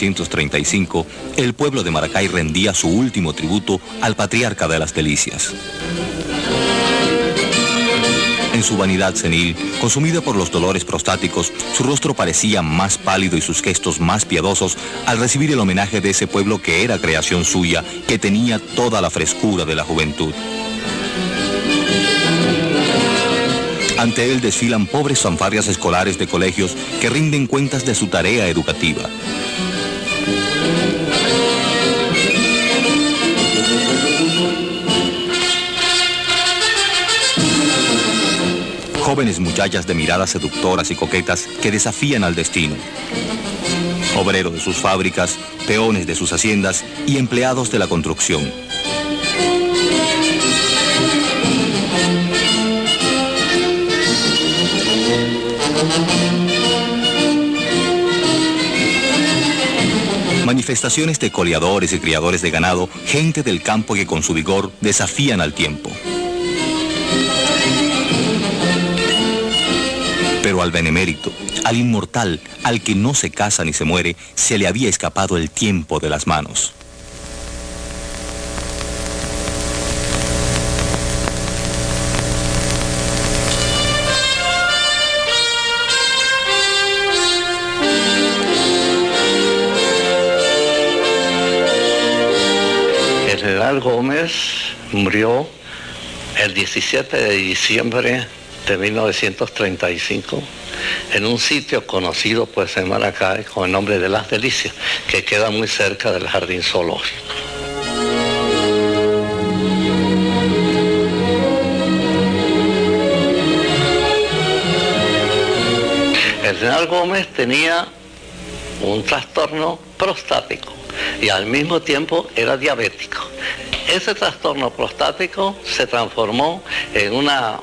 1935, el pueblo de Maracay rendía su último tributo al patriarca de las delicias. En su vanidad senil, consumida por los dolores prostáticos, su rostro parecía más pálido y sus gestos más piadosos al recibir el homenaje de ese pueblo que era creación suya, que tenía toda la frescura de la juventud. Ante él desfilan pobres fanfarrias escolares de colegios que rinden cuentas de su tarea educativa. Jóvenes muchachas de miradas seductoras y coquetas que desafían al destino. Obreros de sus fábricas, peones de sus haciendas y empleados de la construcción. Manifestaciones de coleadores y criadores de ganado, gente del campo que con su vigor desafían al tiempo. Pero al benemérito, al inmortal, al que no se casa ni se muere, se le había escapado el tiempo de las manos. El general Gómez murió el 17 de diciembre de 1935 en un sitio conocido pues en Maracay con el nombre de Las Delicias, que queda muy cerca del jardín zoológico. El general Gómez tenía un trastorno prostático y al mismo tiempo era diabético. Ese trastorno prostático se transformó en una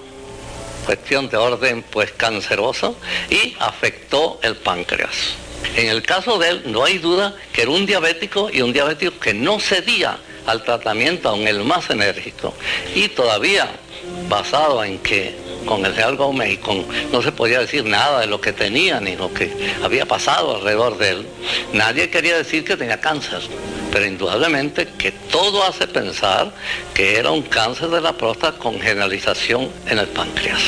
cuestión de orden pues canceroso y afectó el páncreas. En el caso de él no hay duda que era un diabético y un diabético que no cedía al tratamiento, aun el más enérgico, y todavía basado en que con el general Gómez no se podía decir nada de lo que tenía ni lo que había pasado alrededor de él. Nadie quería decir que tenía cáncer, pero indudablemente que todo hace pensar que era un cáncer de la próstata con generalización en el páncreas.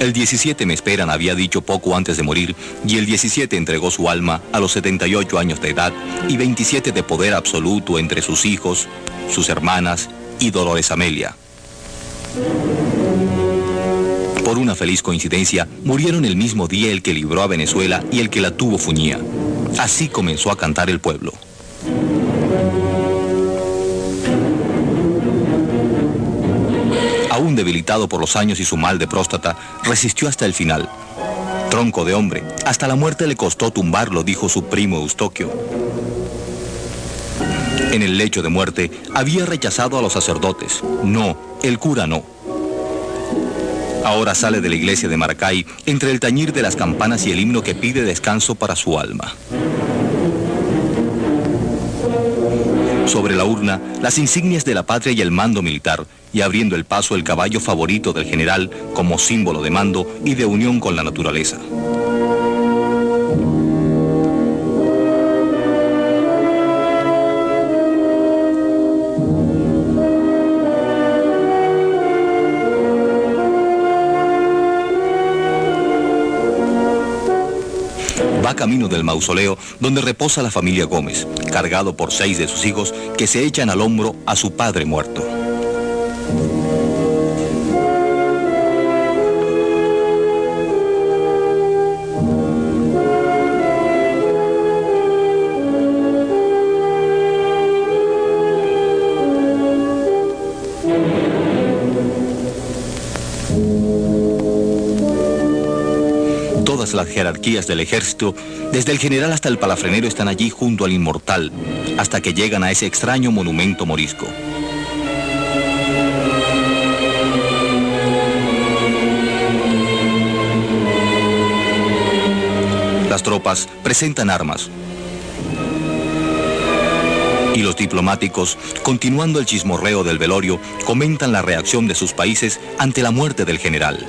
El 17 me esperan había dicho poco antes de morir, y el 17 entregó su alma a los 78 años de edad y 27 de poder absoluto entre sus hijos, sus hermanas y Dolores Amelia. Por una feliz coincidencia, murieron el mismo día el que libró a Venezuela y el que la tuvo Fuñía. Así comenzó a cantar el pueblo. Aún debilitado por los años y su mal de próstata, resistió hasta el final. Tronco de hombre, hasta la muerte le costó tumbarlo, dijo su primo Eustoquio. En el lecho de muerte había rechazado a los sacerdotes. No, el cura no. Ahora sale de la iglesia de Maracay entre el tañir de las campanas y el himno que pide descanso para su alma. Sobre la urna, las insignias de la patria y el mando militar, y abriendo el paso el caballo favorito del general como símbolo de mando y de unión con la naturaleza. Va camino del mausoleo donde reposa la familia Gómez, cargado por 6 de sus hijos que se echan al hombro a su padre muerto. Todas las jerarquías del ejército, desde el general hasta el palafrenero, están allí junto al inmortal, hasta que llegan a ese extraño monumento morisco. Las tropas presentan armas. Y los diplomáticos, continuando el chismorreo del velorio, comentan la reacción de sus países ante la muerte del general.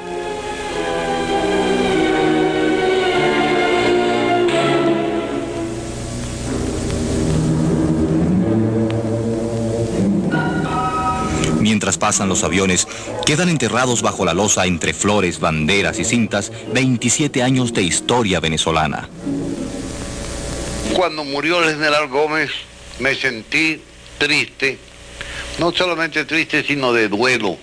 Mientras pasan los aviones, quedan enterrados bajo la losa entre flores, banderas y cintas 27 años de historia venezolana. Cuando murió el general Gómez, me sentí triste, no solamente triste, sino de duelo.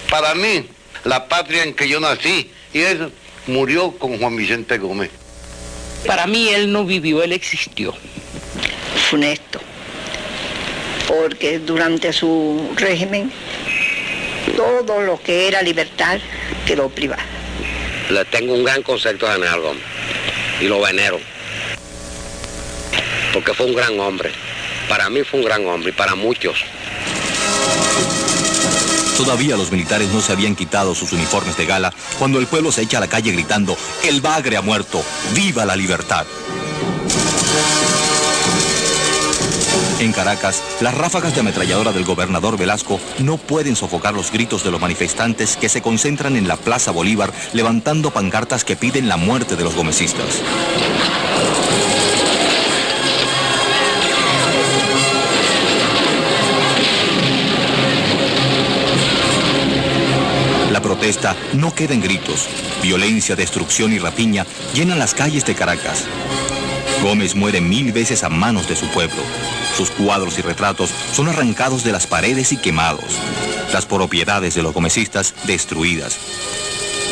Para mí, la patria en que yo nací, y eso murió con Juan Vicente Gómez. Para mí él no vivió, él existió. Funesto, porque durante su régimen todo lo que era libertad quedó privado. Le tengo un gran concepto a General Gómez y lo venero, porque fue un gran hombre. Para mí fue un gran hombre y para muchos. Todavía los militares no se habían quitado sus uniformes de gala cuando el pueblo se echa a la calle gritando: ¡El Bagre ha muerto! ¡Viva la libertad! En Caracas, las ráfagas de ametralladora del gobernador Velasco no pueden sofocar los gritos de los manifestantes que se concentran en la Plaza Bolívar levantando pancartas que piden la muerte de los gomecistas. La protesta no queda en gritos. Violencia, destrucción y rapiña llenan las calles de Caracas. Gómez muere 1000 veces a manos de su pueblo. Sus cuadros y retratos son arrancados de las paredes y quemados. Las propiedades de los gomecistas destruidas.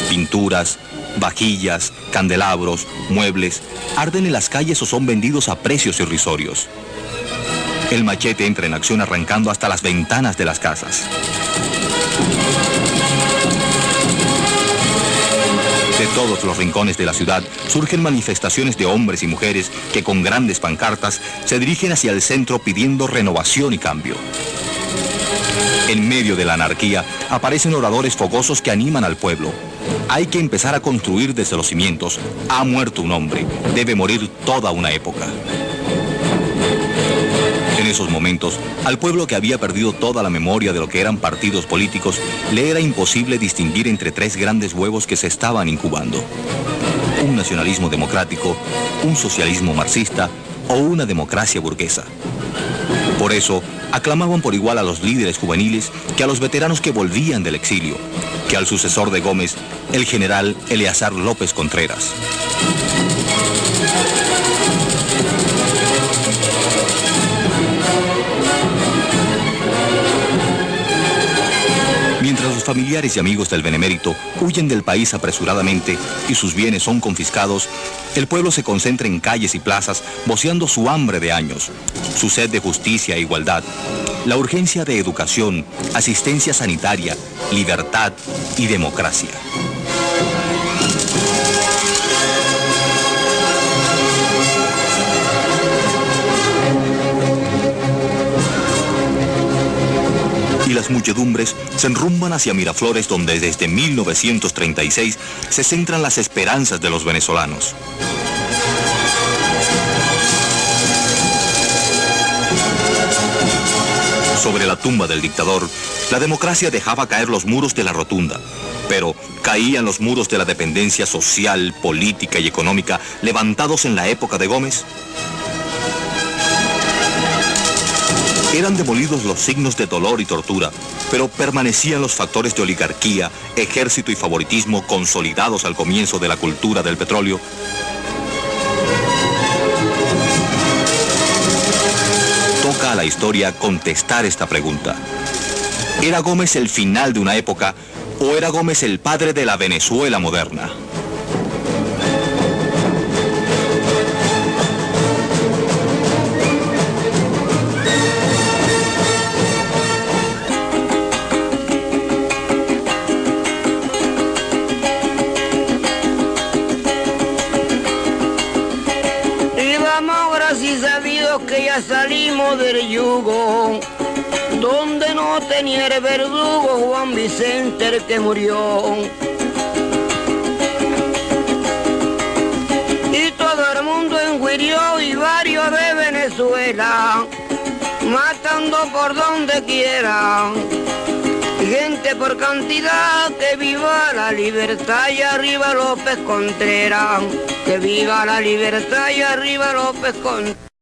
Pinturas, vajillas, candelabros, muebles, arden en las calles o son vendidos a precios irrisorios. El machete entra en acción arrancando hasta las ventanas de las casas. De todos los rincones de la ciudad surgen manifestaciones de hombres y mujeres que con grandes pancartas se dirigen hacia el centro pidiendo renovación y cambio. En medio de la anarquía aparecen oradores fogosos que animan al pueblo. Hay que empezar a construir desde los cimientos. Ha muerto un hombre, debe morir toda una época. En esos momentos, al pueblo que había perdido toda la memoria de lo que eran partidos políticos, le era imposible distinguir entre tres grandes huevos que se estaban incubando: un nacionalismo democrático, un socialismo marxista o una democracia burguesa. Por eso, aclamaban por igual a los líderes juveniles que a los veteranos que volvían del exilio, que al sucesor de Gómez, el general Eleazar López Contreras. Mientras los familiares y amigos del benemérito huyen del país apresuradamente y sus bienes son confiscados, el pueblo se concentra en calles y plazas voceando su hambre de años, su sed de justicia e igualdad, la urgencia de educación, asistencia sanitaria, libertad y democracia. Y las muchedumbres se enrumban hacia Miraflores, donde desde 1936 se centran las esperanzas de los venezolanos. Sobre la tumba del dictador, la democracia dejaba caer los muros de la rotunda, pero ¿caían los muros de la dependencia social, política y económica levantados en la época de Gómez? Eran demolidos los signos de dolor y tortura, pero permanecían los factores de oligarquía, ejército y favoritismo consolidados al comienzo de la cultura del petróleo. Toca a la historia contestar esta pregunta. ¿Era Gómez el final de una época o era Gómez el padre de la Venezuela moderna? Y sabido que ya salimos del yugo, donde no tenía el verdugo Juan Vicente el que murió. Y todo el mundo enguirió y varios de Venezuela, matando por donde quiera. Gente por cantidad, que viva la libertad y arriba López Contreras. Que viva la libertad y arriba López Contreras.